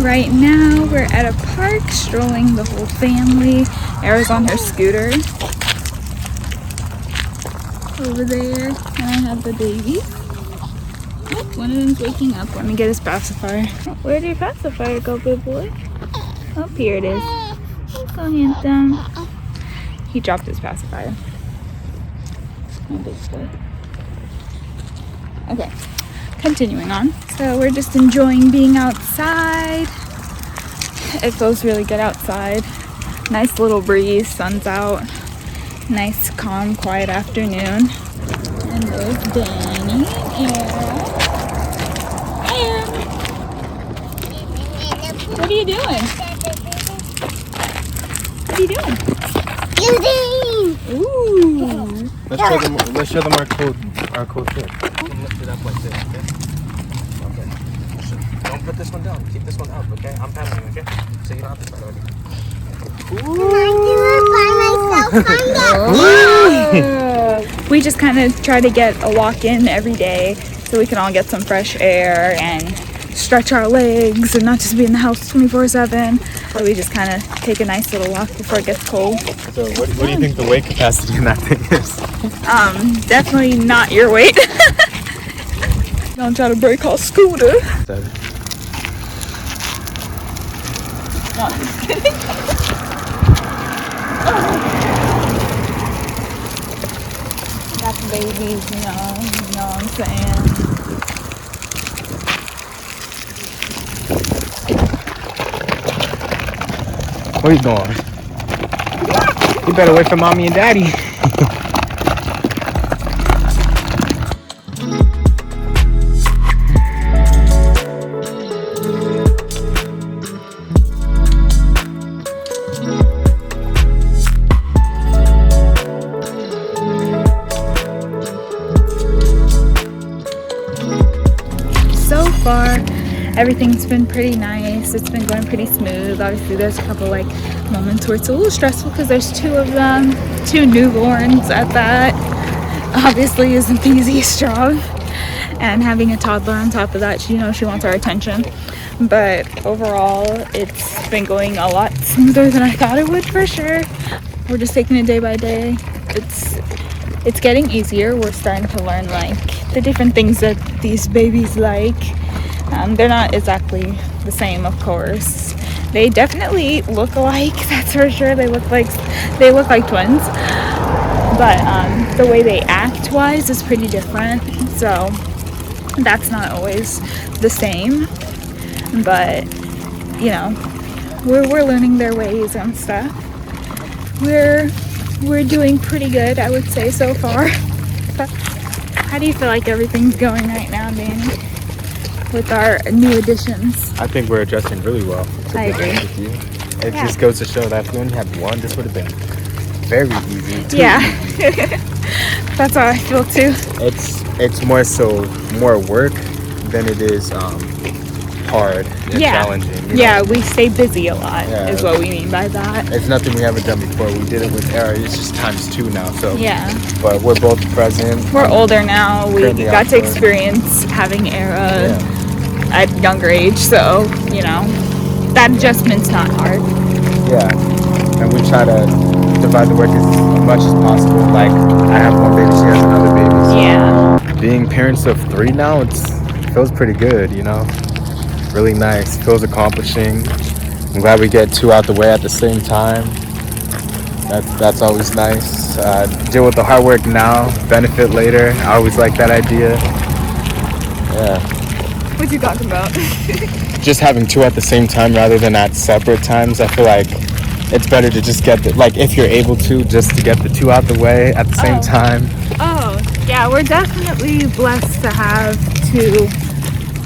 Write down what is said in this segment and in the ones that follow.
Right now we're at a park strolling the whole family. Ara's on her scooter over there, and I have the baby. Oh, one of them's waking up. Let me get his pacifier. Oh, where did your pacifier go, good boy? Oh, here it is. Go handsome. He dropped his pacifier. Oh, big boy. Okay, continuing on. So we're just enjoying being outside. It feels really good outside. Nice little breeze, sun's out. Nice, calm, quiet afternoon. And there's Danny and Ara. What are you doing? What are you doing? Ooh. Let's show them our code trick. Lift it up like this, okay? Okay. Don't put this one down. Keep this one up, okay? I'm paddling, okay? So you don't have to start over. We just kind of try to get a walk in every day so we can all get some fresh air and stretch our legs and not just be in the house 24/7. So we just kind of take a nice little walk before it gets cold. So what do you think the weight capacity in that thing is? Definitely not your weight. Don't try to break our scooter. No, just kidding. Got the babies, you know what I'm saying? Where you going? You better wait for mommy and daddy. So far, everything's been pretty nice. It's been going pretty smooth. Obviously, there's a couple like moments where it's a little stressful because there's two of them, two newborns at that. Obviously, isn't the easiest job, and having a toddler on top of that, she wants our attention. But overall, it's been going a lot smoother than I thought it would, for sure. We're just taking it day by day. It's getting easier. We're starting to learn like the different things that these babies like. They're not exactly the same, of course. They definitely look alike, that's for sure. They look like twins, but the way they act wise is pretty different, so that's not always the same. But we're learning their ways and stuff. We're doing pretty good, I would say, so far. But how do you feel like everything's going right now, Danny, with our new additions? I think we're adjusting really well. I agree. With you. It just goes to show that if we only had one, this would have been very easy. Yeah. That's how I feel too. It's more work than it is hard and challenging. Yeah, we stay busy a lot is what we mean by that. It's nothing we haven't done before. We did it with Ara. It's just ×2 now. So yeah. But we're both present. We're older now. We got to experience having Ara at a younger age, so that adjustment's not hard. Yeah, and we try to divide the work as much as possible. Like I have one baby, she has another baby. So yeah. Being parents of 3 now, it feels pretty good. Really nice. Feels accomplishing. I'm glad we get 2 out the way at the same time. That's always nice. Deal with the hard work now, benefit later. I always like that idea. Yeah. What you talking about? Just having 2 at the same time rather than at separate times. I feel like it's better to just get if you're able to, just to get the 2 out the way at the same time. Oh, yeah, we're definitely blessed to have 2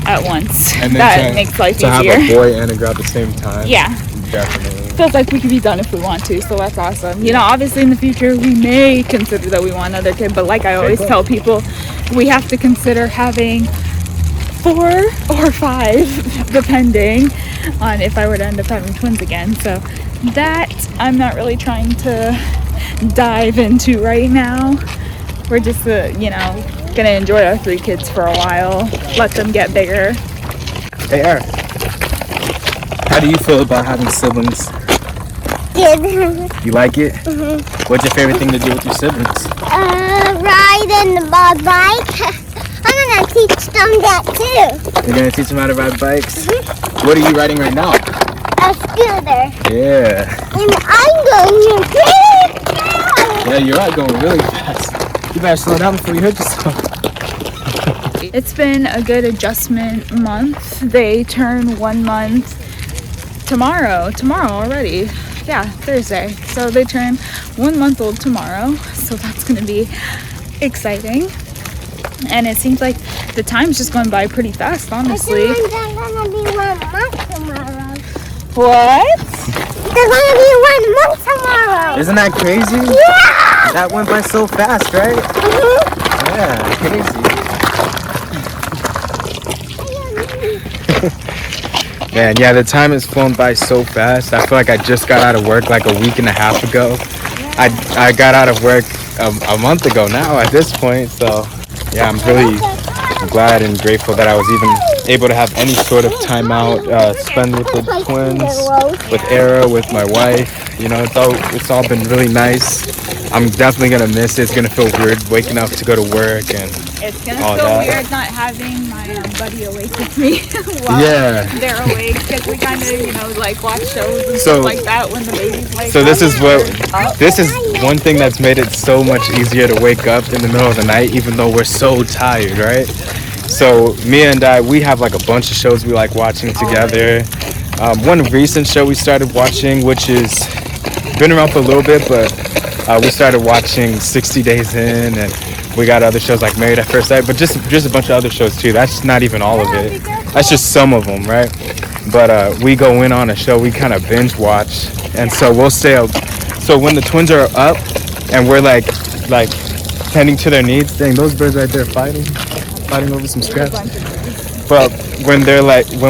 at once. And then that makes life easier. To have a boy and a girl at the same time. Yeah. Definitely. Feels like we could be done if we want to, so that's awesome. Obviously in the future we may consider that we want another kid, but like I always tell people, we have to consider having 4 or 5, depending, on if I were to end up having twins again. So that I'm not really trying to dive into right now. We're just, gonna enjoy our 3 kids for a while, let them get bigger. Hey, Eric, how do you feel about having siblings? Good. You like it? What's your favorite thing to do with your siblings? Ride in the bike. I'm gonna teach them that too. You're gonna teach them how to ride bikes? What are you riding right now? A scooter. Yeah. And I'm going to Yeah, you're right, going really fast. You better slow down before you hurt yourself. It's been a good adjustment month. They turn 1 month tomorrow already. Yeah, Thursday. So they turn 1 month old tomorrow. So that's gonna be exciting. And it seems like the time's just going by pretty fast, honestly. They're gonna be 1 month tomorrow. What? They're gonna be 1 month tomorrow. Isn't that crazy? Yeah. That went by so fast, right? Yeah, crazy. Man, yeah, the time has flown by so fast. I feel like I just got out of work like a week and a half ago. I got out of work a month ago now at this point, so yeah, I'm really glad and grateful that I was even able to have any sort of time out, spend with the twins, with Era, with my wife. You know, it's all been really nice. I'm definitely gonna miss it. It's gonna feel weird waking up to go to work and It's gonna all feel that. weird not having my buddy awake with me while Yeah. they're awake, because we kind of, watch shows and So- stuff like that when the baby's like. So this is one thing that's made it so much easier to wake up in the middle of the night, even though we're so tired, right? So Mia and I, we have like a bunch of shows we like watching together. One recent show we started watching, which has been around for a little bit, but we started watching 60 Days In, and we got other shows like Married at First Sight, but just a bunch of other shows too. That's not even all of it. That's just some of them, right? But we go in on a show, we kind of binge watch, and so we'll stay up. So when the twins are up and we're like tending to their needs, dang, those birds right there fighting over some scraps. But when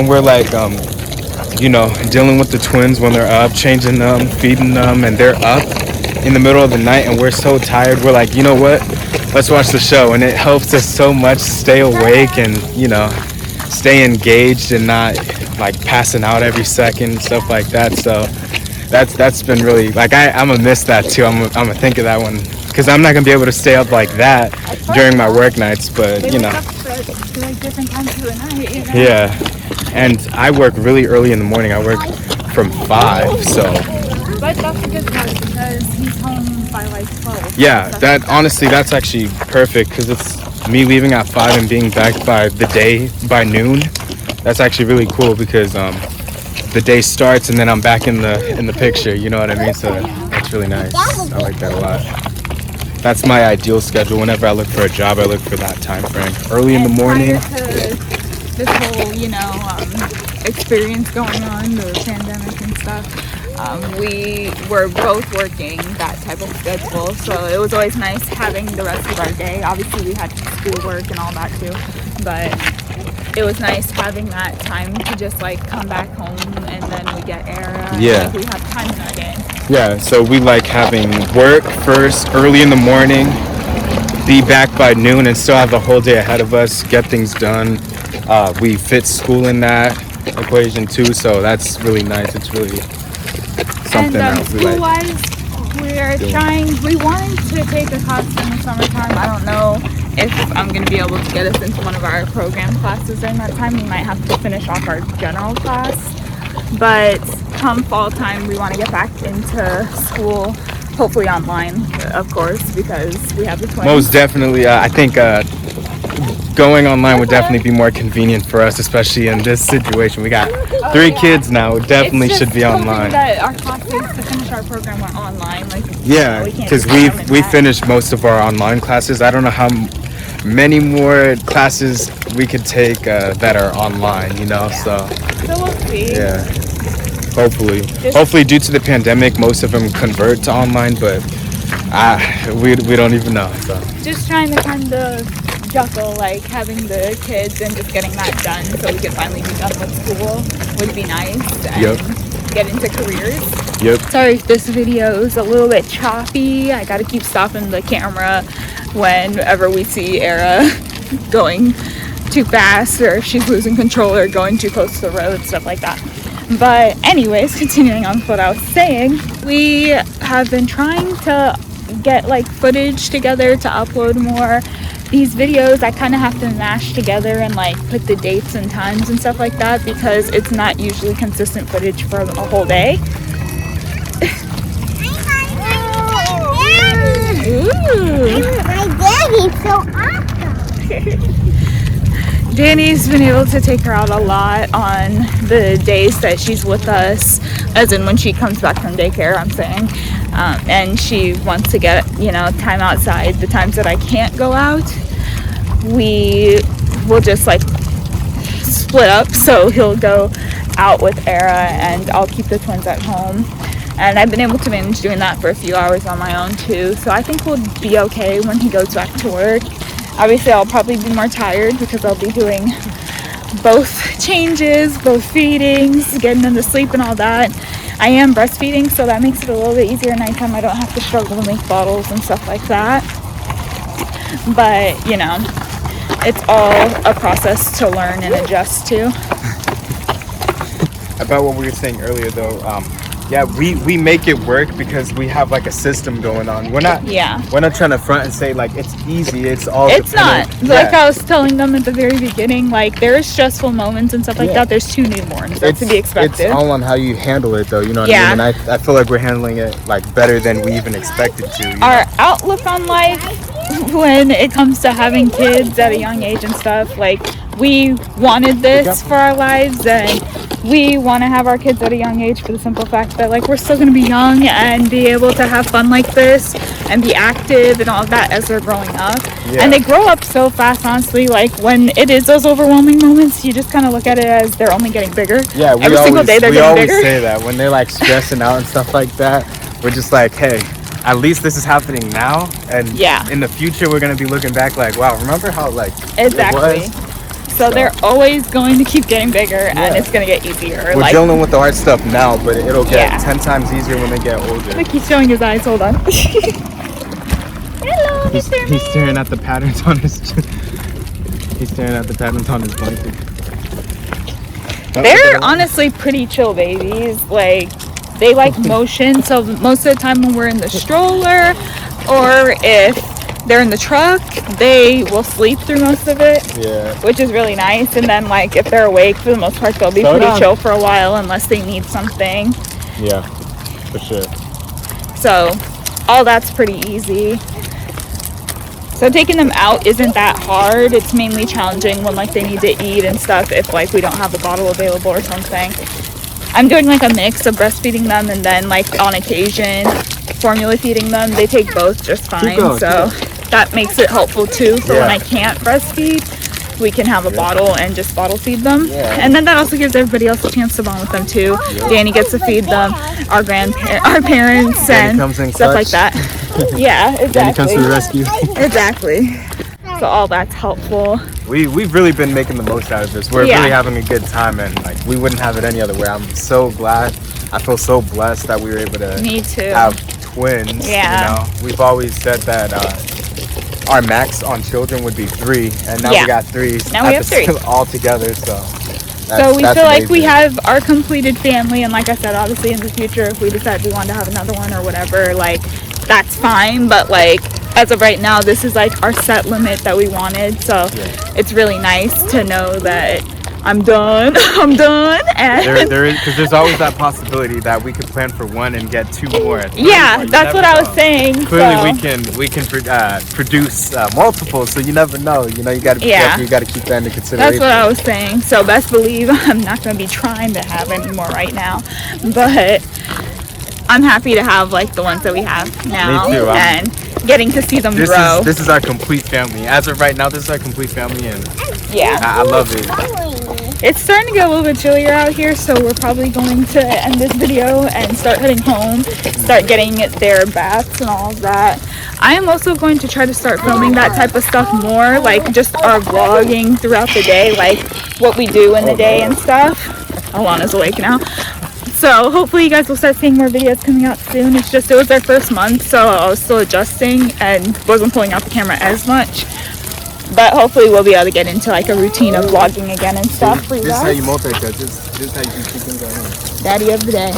we're dealing with the twins when they're up, changing them, feeding them, and they're up in the middle of the night and we're so tired, we're like, you know what? Let's watch the show. And it helps us so much stay awake and, stay engaged and not like passing out every second and stuff like that. So that's been really, like, I'm gonna miss that too. I'm gonna think of that one, because I'm not gonna be able to stay up like that during my work nights, but They wake up at different times of the night. yeah. And I work really early in the morning. I work from 5, so But that's a good part, because he's home by like 12. yeah, that's actually perfect, because it's me leaving at 5 and being back by noon. That's actually really cool, because the day starts and then I'm back in the picture, you know what I mean? So that's really nice. I like that a lot. That's my ideal schedule. Whenever I look for a job, I look for that time frame. Early in the morning. Prior to this whole, experience going on, the pandemic and stuff, we were both working that type of schedule, so it was always nice having the rest of our day. Obviously we had schoolwork and all that too, but it was nice having that time to just come back home, and then we get Era. Yeah. We have time in our day. Yeah, so we like having work first, early in the morning, be back by noon and still have the whole day ahead of us, get things done. We fit school in that equation too, so that's really nice. It's really something And else we like. school-wise, we wanted to take a class in the summertime. I don't know if I'm going to be able to get us into one of our program classes during that time. We might have to finish off our general class. But come fall time, we want to get back into school, hopefully online, of course, because we have the twins. Most definitely, I think going online would definitely be more convenient for us, especially in this situation. We got 3 kids now. It definitely should be online. That our classes to finish our program were online. Yeah, we can't because determine we that. finished most of our online classes. I don't know how many more classes we could take that are online, So we'll see. Yeah. Hopefully due to the pandemic, most of them convert to online, but we don't even know. So Just trying to kind of chuckle, like having the kids and just getting that done so we can finally be done with school would be nice and get into careers. Sorry if this video is a little bit choppy. I gotta keep stopping the camera whenever we see Era going too fast, or if she's losing control or going too close to the road, stuff like that. But anyways, continuing on with what I was saying, we have been trying to get like footage together to upload more. These videos I kind of have to mash together and like put the dates and times and stuff like that because it's not usually consistent footage for a whole day. Ooh. My daddy's so awesome. Danny's been able to take her out a lot on the days that she's with us, as in when she comes back from daycare, I'm saying. And she wants to get, time outside. The times that I can't go out, we will just like split up. So he'll go out with Era and I'll keep the twins at home. And I've been able to manage doing that for a few hours on my own too. So I think we'll be okay when he goes back to work. Obviously, I'll probably be more tired because I'll be doing both changes, both feedings, getting them to sleep and all that. I am breastfeeding, so that makes it a little bit easier at nighttime. I don't have to struggle to make bottles and stuff like that. But, it's all a process to learn and adjust to. About what we were saying earlier, though, we make it work because we have like a system going on. We're not trying to front and say like it's easy. It's all. It's not. Like I was telling them at the very beginning, like there's stressful moments and stuff like that. There's 2 newborns. That's to be expected. It's all on how you handle it, though. You know what I mean? And I feel like we're handling it like better than we even expected to. Our outlook on life when it comes to having kids at a young age and stuff, like we wanted this for our lives and we want to have our kids at a young age for the simple fact that like we're still going to be young and be able to have fun like this and be active and all of that as they're growing up. And they grow up so fast, honestly. Like when it is those overwhelming moments, you just kind of look at it as they're only getting bigger. Every single day they're getting bigger. We always say that when they're like stressing out and stuff like that. We're just like, hey, at least this is happening now, and in the future we're going to be looking back like, wow, remember how like it was? So they're always going to keep getting bigger, and it's going to get easier. We're dealing with the hard stuff now, but it'll get 10 times easier when they get older. Look, he's showing his eyes. Hold on. Hello, he's staring at the patterns on his. He's staring at the patterns on his blanket. They're honestly pretty chill babies. Like they like motion, so most of the time when we're in the stroller, or if they're in the truck, they will sleep through most of it, which is really nice. And then like if they're awake, for the most part they'll be pretty chill for a while unless they need something. Yeah, for sure. So all that's pretty easy. So taking them out isn't that hard. It's mainly challenging when like they need to eat and stuff, if like we don't have a bottle available or something. I'm doing like a mix of breastfeeding them and then like on occasion formula feeding them. They take both just fine, so that makes it helpful too for when I can't breastfeed. We can have a bottle and just bottle feed them, and then that also gives everybody else a chance to bond with them too. Danny gets to feed them, our parents and stuff like that. Yeah, exactly. Danny comes to the rescue. Exactly. So all that's helpful. We've really been making the most out of this. We're really having a good time, and like we wouldn't have it any other way. I'm so glad. I feel so blessed that we were able to have twins. We've always said that our max on children would be 3, and now we got 3. Now we have 3 all together. So we feel like we have our completed family, and like I said, obviously in the future, if we decide we want to have another one or whatever, like that's fine. But like as of right now, this is like our set limit that we wanted. So it's really nice to know that I'm done. I'm done. And there is, because there's always that possibility that we could plan for 1 and get 2 more. That's what I was saying. Clearly, we can produce multiples. So you never know. You got to be careful. You got to keep that into consideration. That's what I was saying. So best believe I'm not going to be trying to have any more right now, but I'm happy to have like the ones that we have now. Me too. And getting to see them grow. This is our complete family. As of right now, this is our complete family, and I love it. It's starting to get a little bit chillier out here, so we're probably going to end this video and start heading home, start getting their baths and all of that. I am also going to try to start filming that type of stuff more, like just our vlogging throughout the day, like what we do in the day and stuff. Alana's awake now. So hopefully you guys will start seeing more videos coming out soon. It's just, it was our first month, so I was still adjusting and wasn't pulling out the camera as much. But hopefully we'll be able to get into like a routine of vlogging again and stuff for you This is how you guys. multitask. This is how you keep things going. Daddy of the day.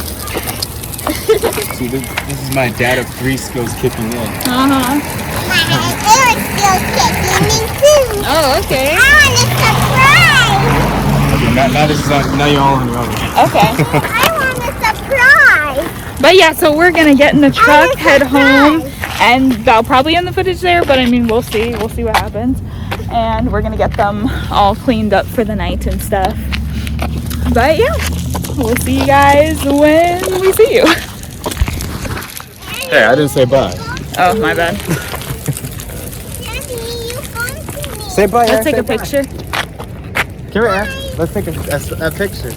See, this is my dad of 3 skills kicking in. Uh-huh. My favorite skills kicking me too. Oh, okay. I want a surprise. Okay, now this is now you're all on your own. Okay. I want a surprise. But yeah, so we're gonna get in the truck, want a head home, surprise. and they'll probably end the footage there, but I mean, we'll see what happens. And we're gonna get them all cleaned up for the night and stuff. But yeah, we'll see you guys when we see you. Hey, I didn't say bye. Oh, my bad. Daddy, you want me? Say bye. Let's Aaron, take say a bye. picture. Come here, Aaron. Let's take a picture.